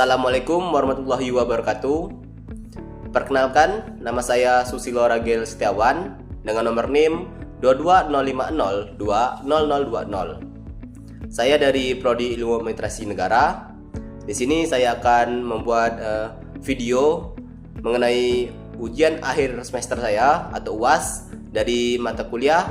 Assalamualaikum warahmatullahi wabarakatuh. Perkenalkan, nama saya Susilo Ragil Setiawan dengan nomor NIM 22050200020. Saya dari Prodi Ilmu Administrasi Negara. Di sini saya akan membuat video mengenai ujian akhir semester saya atau UAS dari mata kuliah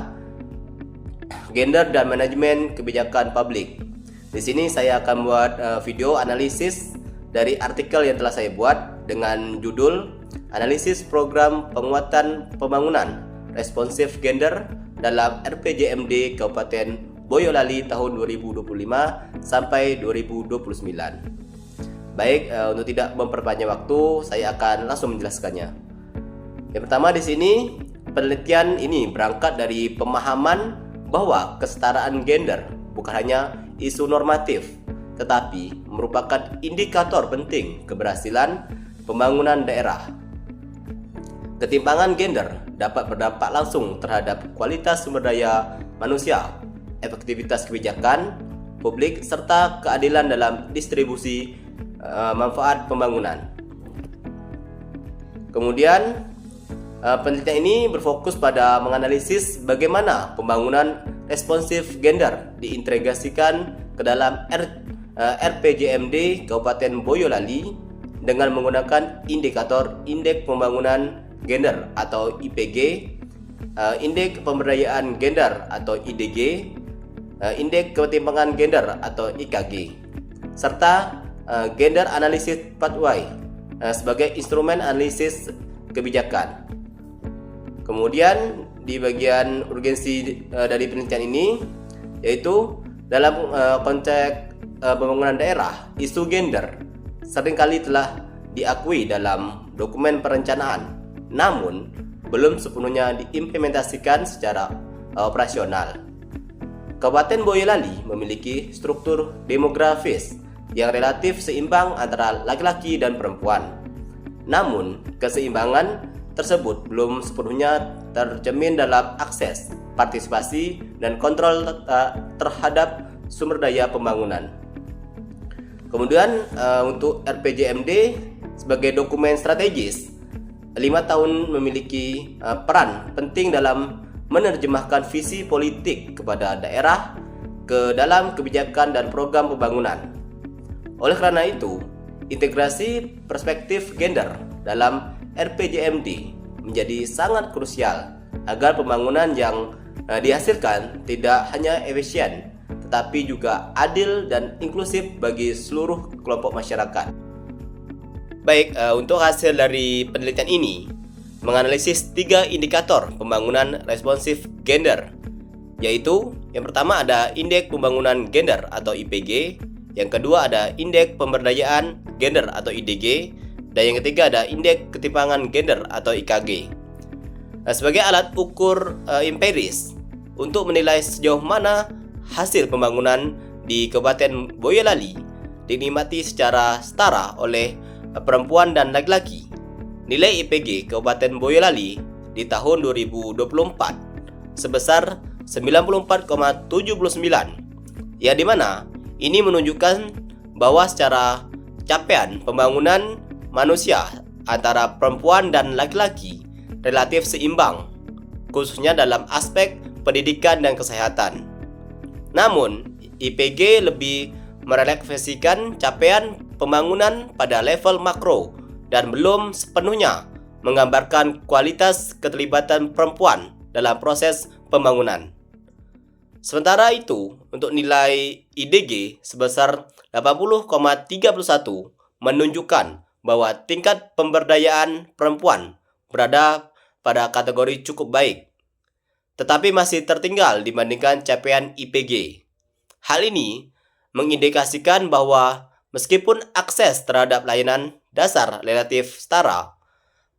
Gender dan Manajemen Kebijakan Publik. Di sini saya akan buat video analisis dari artikel yang telah saya buat dengan judul Analisis Program Penguatan Pembangunan Responsif Gender dalam RPJMD Kabupaten Boyolali tahun 2025 sampai 2029. Baik, untuk tidak memperpanjang waktu, saya akan langsung menjelaskannya. Yang pertama di sini, penelitian ini berangkat dari pemahaman bahwa kesetaraan gender bukan hanya isu normatif, tetapi merupakan indikator penting keberhasilan pembangunan daerah. Ketimpangan gender dapat berdampak langsung terhadap kualitas sumber daya manusia, efektivitas kebijakan publik, serta keadilan dalam distribusi manfaat pembangunan. Kemudian, penelitian ini berfokus pada menganalisis bagaimana pembangunan responsif gender diintegrasikan ke dalam RPJMD Kabupaten Boyolali dengan menggunakan indikator Indeks Pembangunan Gender atau IPG, Indeks Pemberdayaan Gender atau IDG, Indeks Ketimpangan Gender atau IKG, serta Gender Analysis Pathway sebagai instrumen analisis kebijakan. Kemudian di bagian urgensi dari penelitian ini, yaitu dalam konteks pembangunan daerah, isu gender seringkali telah diakui dalam dokumen perencanaan, namun belum sepenuhnya diimplementasikan secara operasional. Kabupaten Boyolali memiliki struktur demografis yang relatif seimbang antara laki-laki dan perempuan. Namun, keseimbangan tersebut belum sepenuhnya tercermin dalam akses, partisipasi, dan kontrol terhadap sumber daya pembangunan. Kemudian untuk RPJMD sebagai dokumen strategis, 5 tahun memiliki peran penting dalam menerjemahkan visi politik kepada daerah ke dalam kebijakan dan program pembangunan. Oleh karena itu, integrasi perspektif gender dalam RPJMD menjadi sangat krusial agar pembangunan yang dihasilkan tidak hanya efisien, tetapi juga adil dan inklusif bagi seluruh kelompok masyarakat. Baik, untuk hasil dari penelitian ini menganalisis 3 indikator pembangunan responsif gender, yaitu yang pertama ada Indeks Pembangunan Gender atau IPG, yang kedua ada Indeks Pemberdayaan Gender atau IDG, dan yang ketiga ada Indeks Ketimpangan Gender atau IKG. Sebagai alat ukur empiris untuk menilai sejauh mana hasil pembangunan di Kabupaten Boyolali dinikmati secara setara oleh perempuan dan laki-laki, nilai IPG Kabupaten Boyolali di tahun 2024 sebesar 94,79, yang dimana ini menunjukkan bahwa secara capaian pembangunan manusia antara perempuan dan laki-laki relatif seimbang, khususnya dalam aspek pendidikan dan kesehatan. Namun, IPG lebih merefleksikan capaian pembangunan pada level makro dan belum sepenuhnya menggambarkan kualitas keterlibatan perempuan dalam proses pembangunan. Sementara itu, untuk nilai IDG sebesar 80,31 menunjukkan bahwa tingkat pemberdayaan perempuan berada pada kategori cukup baik, tetapi masih tertinggal dibandingkan capaian IPG. Hal ini mengindikasikan bahwa meskipun akses terhadap layanan dasar relatif setara,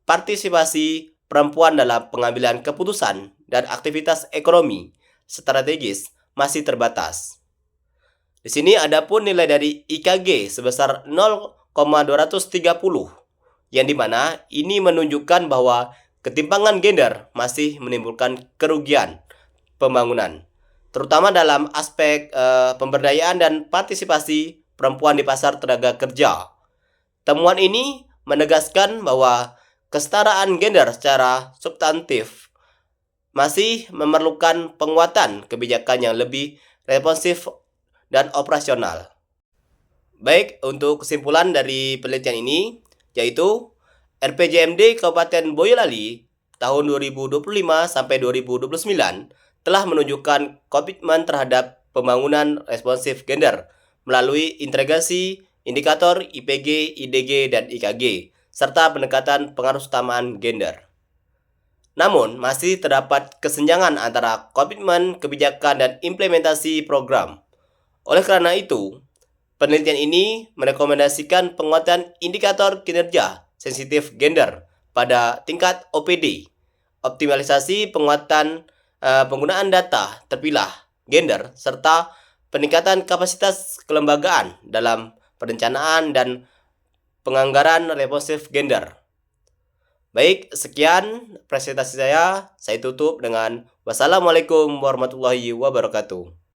partisipasi perempuan dalam pengambilan keputusan dan aktivitas ekonomi strategis masih terbatas. Di sini ada pun nilai dari IKG sebesar 0,230, yang dimana ini menunjukkan bahwa ketimpangan gender masih menimbulkan kerugian pembangunan, terutama dalam aspek pemberdayaan dan partisipasi perempuan di pasar tenaga kerja. Temuan ini menegaskan bahwa kesetaraan gender secara substantif masih memerlukan penguatan kebijakan yang lebih responsif dan operasional. Baik, untuk kesimpulan dari penelitian ini, yaitu RPJMD Kabupaten Boyolali tahun 2025 sampai 2029 telah menunjukkan komitmen terhadap pembangunan responsif gender melalui integrasi indikator IPG, IDG, dan IKG, serta pendekatan pengaruh utamaan gender. Namun, masih terdapat kesenjangan antara komitmen, kebijakan, dan implementasi program. Oleh karena itu, penelitian ini merekomendasikan penguatan indikator kinerja sensitif gender pada tingkat OPD, optimalisasi penguatan penggunaan data terpilah gender, serta peningkatan kapasitas kelembagaan dalam perencanaan dan penganggaran responsif gender. Baik, sekian presentasi saya. Saya tutup dengan wassalamualaikum warahmatullahi wabarakatuh.